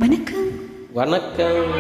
வணக்கம். வணக்கம்.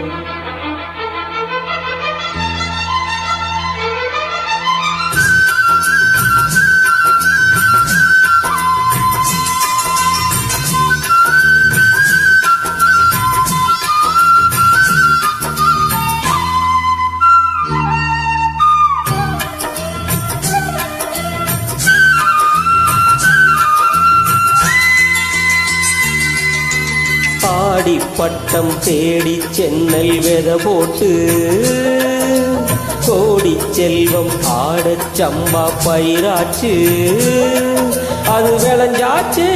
ஆடி பட்டம் தேடி சென்னை வெத போட்டு கோடி செல்வம் ஆடச் சம்பா பயிராச்சு, அது விளைஞ்சாச்சு,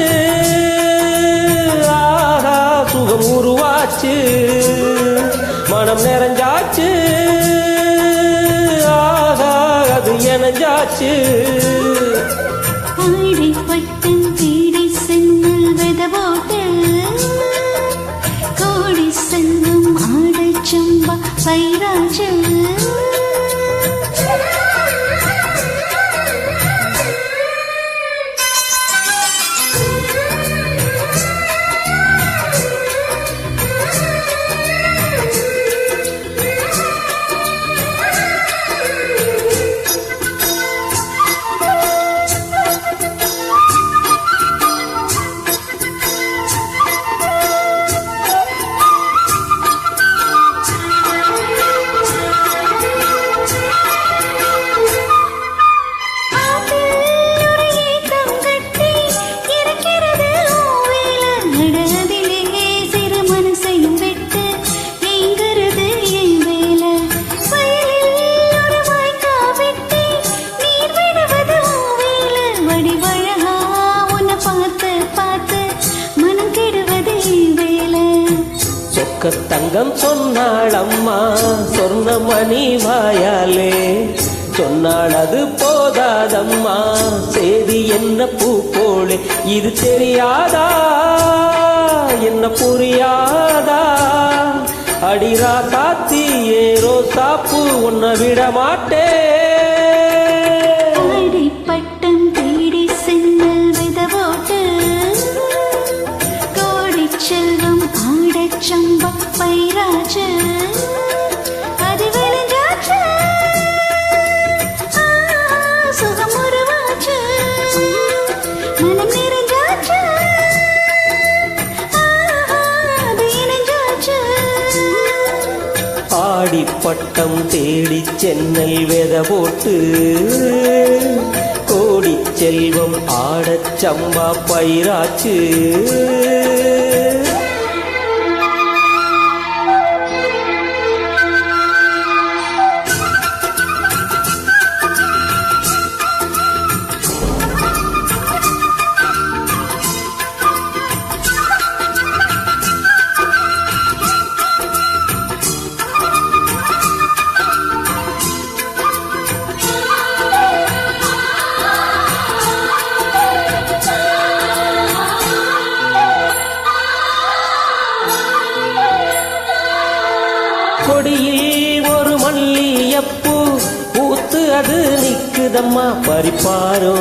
ஆஹா சுகம் உருவாச்சு, மனம் நிறைஞ்சாச்சு, ஆஹா அது எனஞ்சாச்சு. ஆடி பட்டம் தேடி சென்னல் வெத போட்டு கோடி செல்வம் ஆடச் சம்பா பயிராச்சு, தங்கம் சொன்னாள் அம்மா சொர்ணமணி வாயாலே, சொன்னாள் அது போதாதம்மா சேதி என்ன பூ போலே, இது தெரியாதா என்ன புரியாதா, அடிரா காத்தி ஏரோ சாப்பு உன்னை விட மாட்டே. பட்டம் தேடி சென்னல் வெத போட்டு கோடி செல்வம் ஆடச் சம்பா பயிராச்சு, அது விளைஞ்சாச்சு, சுகம் உருவாச்சு, மனம் நிறைஞ்சாச்சு, அது இணைஞ்சாச்சு. ஆடி பட்டம் தேடி சென்னை வெத போட்டு கோடி செல்வம் ஆடச் சம்பா பயிராச்சு. கொடியில் ஒரு மல்லியப்பூ பூத்து அது நிக்குதம்மா, பறிப்பாரோ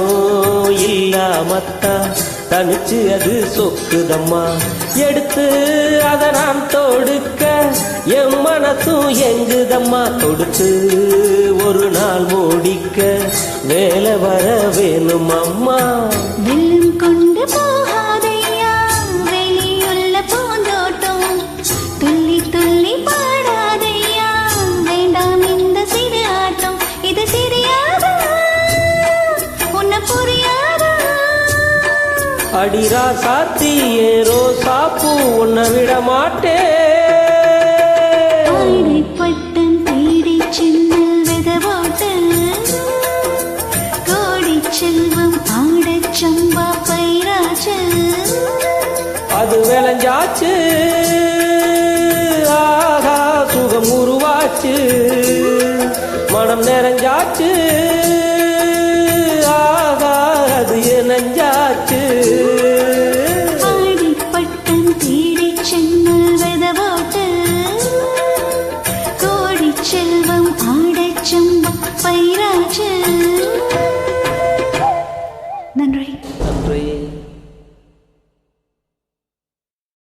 இல்லாமத்தா தனிச்சு அது சொக்குதம்மா, எடுத்து அதை நான் தொடுக்க என் மனசும் எங்குதம்மா, தொடுத்து ஒரு நாள் மூடிக்க வேலை வர வேணும் அம்மா. வெள்ளம் கொண்டு போகாதையா வெளியுள்ள பூந்தோட்டம், துள்ளி துள்ளி பாடாதையா வேண்டாம் இந்த சிறு ஆட்டம், இது தெரியாதா உன்னை புரியாதா. அடிரா சாத்தி ஏரோ சாப்பு உன்னை விட மாட்டே. பட்டம் தேடி சென்னல் வெத போட்டு கோடி செல்வம் ஆடச் சம்பா பயிராச்சு, அது விளைஞ்சாச்சு, ஆஹா சுகம் உருவாச்சு, மனம் நிறைஞ்சாச்சு,